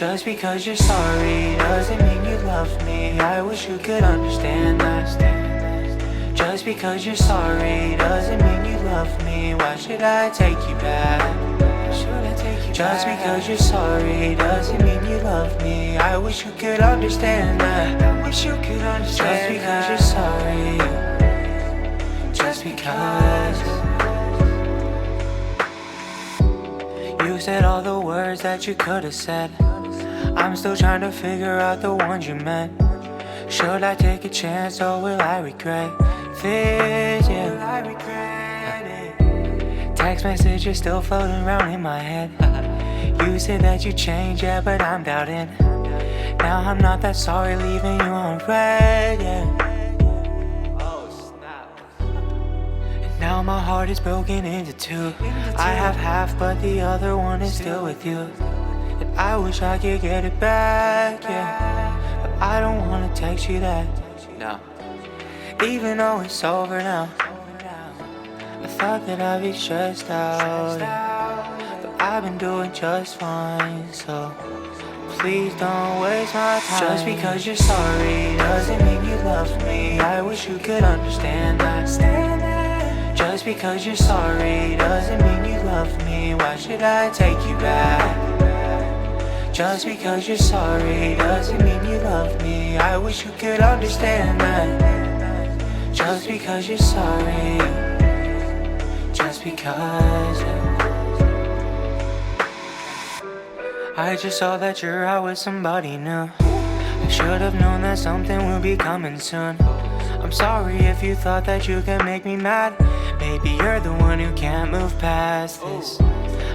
Just because you're sorry doesn't mean you love me. I wish you could understand that. Just because you're sorry doesn't mean you love me. Why should I take you back? Just because you're sorry doesn't mean you love me. I wish you could understand that. I wish you could understand. Just because you're sorry. Just because. You said all the words that you could have said. I'm still trying to figure out the ones you meant. Should I take a chance or will I regret this? Yeah. Will I regret it? Text messages still floating around in my head. You said that you changed, yeah, but I'm doubting. Now I'm not that sorry leaving you on red, yeah. Oh, snap. And now my heart is broken into two. I have half, but the other one is still with you. And I wish I could get it back, yeah. But I don't wanna text you that, no. Even though it's over now. I thought that I'd be stressed out, yeah. I've been doing just fine, so please don't waste my time. Just because you're sorry doesn't mean you love me. I wish you could understand that. Just because you're sorry doesn't mean you love me. Why should I take you back? Just because you're sorry doesn't mean you love me. I wish you could understand that. Just because you're sorry. Just because. I just saw that you're out with somebody new. I should have known that something would be coming soon. I'm sorry if you thought that you could make me mad. Maybe you're the one who can't move past this.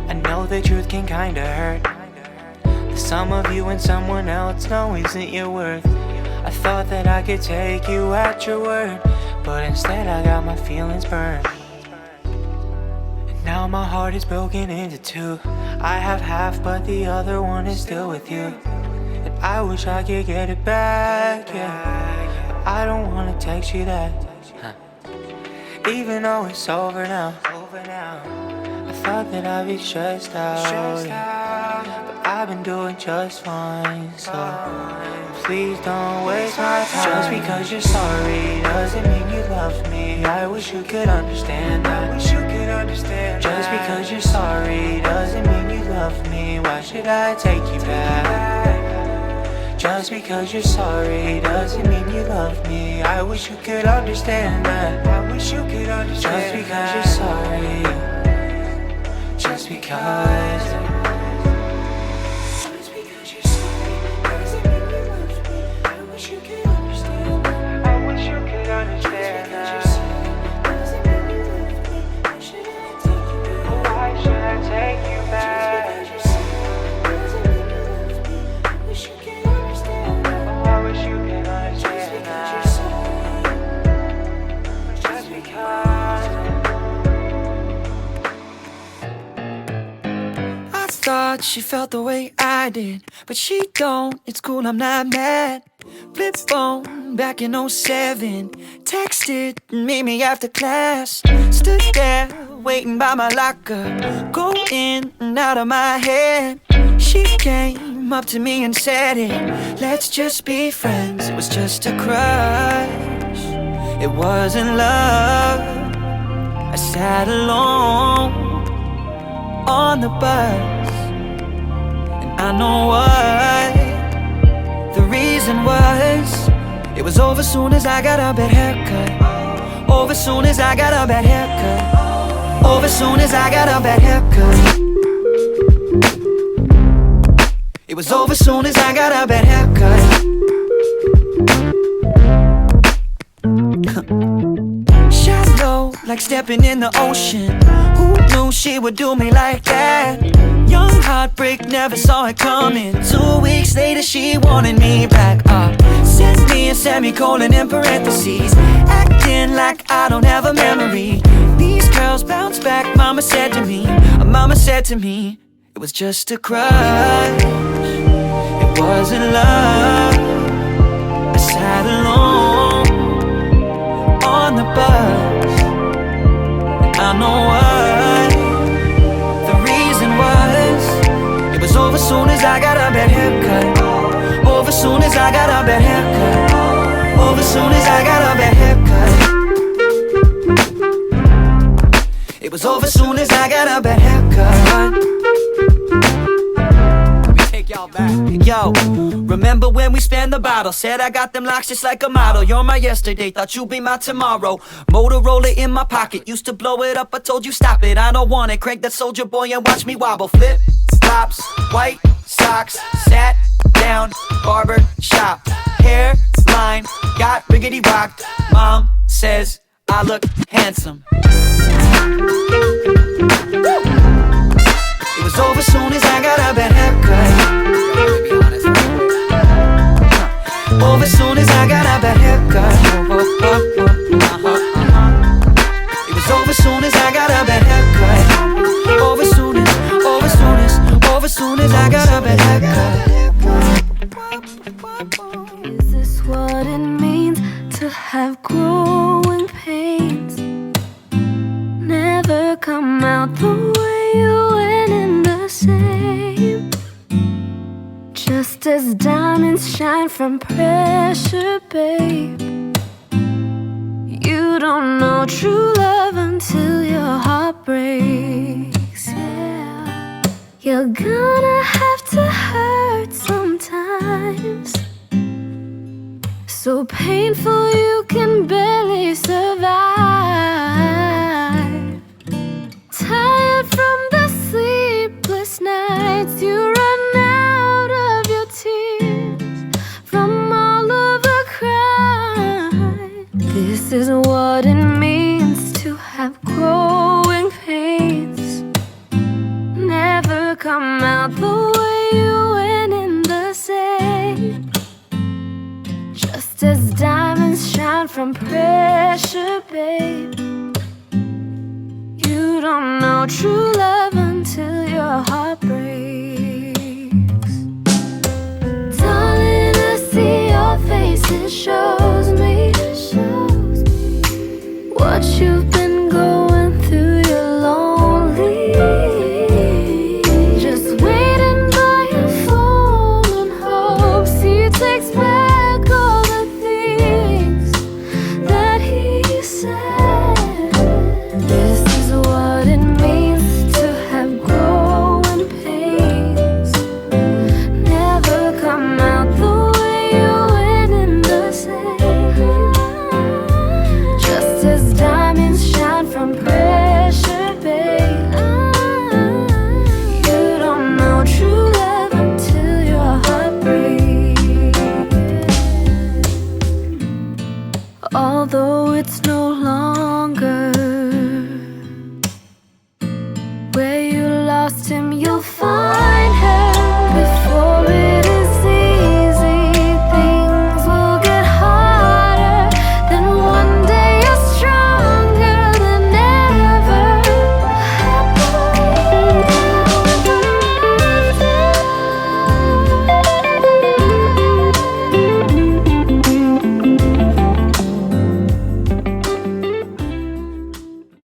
I know the truth can kinda hurt. The sum of you and someone else no isn't your worth. I thought that I could take you at your word, but instead I got my feelings burned. Now my heart is broken into two. I have half, but the other one is still with you. And I wish I could get it back, yeah. But I don't wanna text you that, even though it's over now. I thought that I'd be stressed out, yeah. But I've been doing just fine, so please don't waste my time. Just because you're sorry doesn't mean you love me. I wish you could understand that. Just because you're sorry doesn't mean you love me. Why should I take you back? Just because you're sorry doesn't mean you love me. I wish you could understand that. I wish you could understand. Just because you're sorry. Just because. Thought she felt the way I did, but she don't. It's cool, I'm not mad. Flip phone back in '07. Texted and meet me after class. Stood there waiting by my locker, go in and out of my head. She came up to me and said it. Let's just be friends. It was just a crush. It wasn't love. I sat alone on the bus, and I know what the reason was. It was over soon as I got a bad haircut. Over soon as I got a bad haircut. Over soon as I got a bad haircut. It was over soon as I got a bad haircut. Shallow, like stepping in the ocean. Who knew she would do me like that? Young heartbreak, never saw it coming. 2 weeks later she wanted me back. Sent me a semicolon in parentheses, acting like I don't have a memory. These girls bounce back, mama said to me. Mama said to me, it was just a crush. It wasn't love. I sat alone on the bus, and I know what the reason was. It was over soon as I got a bad haircut. bad haircut. Over soon as I got a bad haircut. It was over soon as I got a bad haircut. Take y'all back. Yo, remember when we spanned the bottle? Said I got them locks just like a model. You're my yesterday, thought you'd be my tomorrow. Motorola in my pocket, used to blow it up, I told you stop it. I don't want it, crank that soldier boy and watch me wobble. Flip, flops, white socks, sat down, barber shop. Hairline, got riggedy rocked. Mom says I look handsome. It was over soon as I got a bad haircut. Over soon as I got a bad haircut. It was over soon as I got a bad haircut. Over soon as I got a bad haircut. Is this what it means to have growing pains? Never come out the way you went in the same. Just as diamonds shine from pressure, babe. You don't know true love until your heart breaks, yeah. You're gonna have to hurt sometimes, so painful you can barely survive. Tired from the sleepless nights, you run out of your tears from all of the crying. This is what it means to have growing pains. Never come out the way you went in the same. Just as diamonds shine from pressure, babe. You don't know true love until your heart breaks. Darling, I see your face, it shows me what you've been